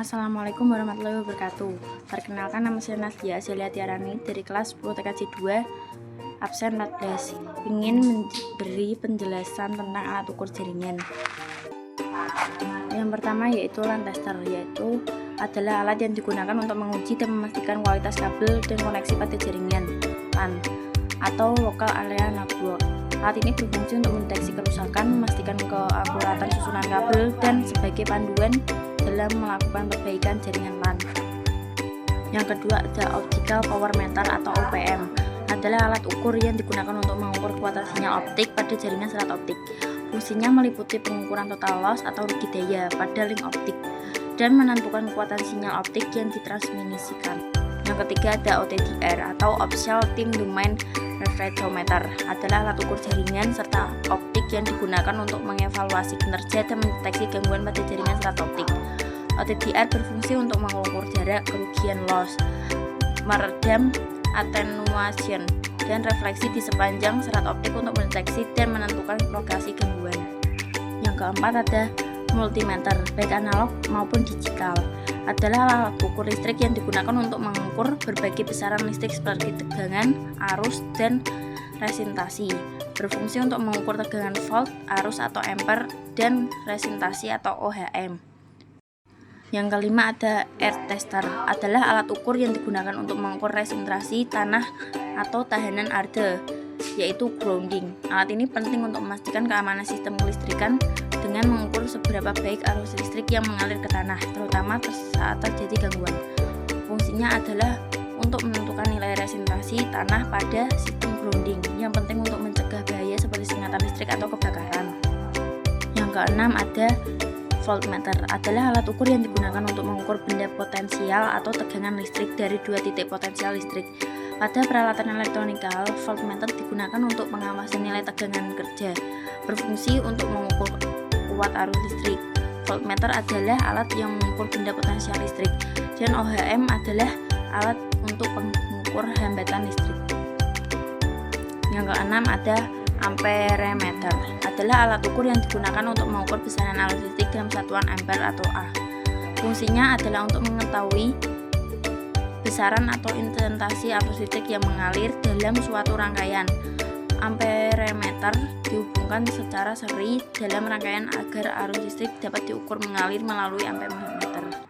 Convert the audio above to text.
Assalamualaikum warahmatullahi wabarakatuh. Perkenalkan, nama saya Nasdia Azelia Tiarani dari kelas 10 TKJ 2 absen 14. Ingin memberi penjelasan tentang alat ukur jaringan. Yang pertama yaitu LAN tester, yaitu adalah alat yang digunakan untuk menguji dan memastikan kualitas kabel dan koneksi pada jaringan LAN atau Local Area Network. Alat ini berfungsi untuk mendeteksi kerusakan, memastikan keakuratan susunan kabel, dan sebagai panduan dalam melakukan perbaikan jaringan LAN. Yang kedua ada Optical Power Meter atau OPM, adalah alat ukur yang digunakan untuk mengukur kekuatan sinyal optik pada jaringan serat optik. Fungsinya meliputi pengukuran total loss atau rugi daya pada link optik dan menentukan kekuatan sinyal optik yang ditransmisikan. Yang ketiga ada OTDR atau Optical Time Domain Reflectometer, adalah alat ukur jaringan serta optik yang digunakan untuk mengevaluasi kinerja dan mendeteksi gangguan pada jaringan serat optik. OTDR berfungsi untuk mengukur jarak, kerugian loss, meredam attenuation, dan refleksi di sepanjang serat optik untuk mendeteksi dan menentukan lokasi gangguan. Yang keempat ada multimeter, baik analog maupun digital, adalah alat ukur listrik yang digunakan untuk mengukur berbagai besaran listrik seperti tegangan, arus, dan resistasi. Berfungsi untuk mengukur tegangan volt, arus atau ampere, dan resistasi atau OHM. Yang kelima ada air tester, adalah alat ukur yang digunakan untuk mengukur resistasi tanah atau tahanan arde, yaitu grounding. Alat ini penting untuk memastikan keamanan sistem kelistrikan dengan mengukur seberapa baik arus listrik yang mengalir ke tanah, terutama saat terjadi gangguan. Fungsinya adalah untuk menentukan nilai resistasi tanah pada sistem grounding, yang penting untuk mencegah bahaya seperti sengatan listrik atau kebakaran. Yang keenam ada voltmeter, adalah alat ukur yang digunakan untuk mengukur benda potensial atau tegangan listrik dari dua titik potensial listrik. Pada peralatan elektronikal, voltmeter digunakan untuk pengawasan nilai tegangan kerja. Berfungsi untuk mengukur kuat arus listrik. Voltmeter adalah alat yang mengukur benda potensial listrik, dan OHM adalah alat untuk mengukur hambatan listrik. Yang keenam ada amperemeter, adalah alat ukur yang digunakan untuk mengukur besaran arus listrik dalam satuan ampere atau A. Fungsinya adalah untuk mengetahui besaran atau intensitas arus listrik yang mengalir dalam suatu rangkaian. Amperemeter dihubungkan secara seri dalam rangkaian agar arus listrik dapat diukur mengalir melalui amperemeter.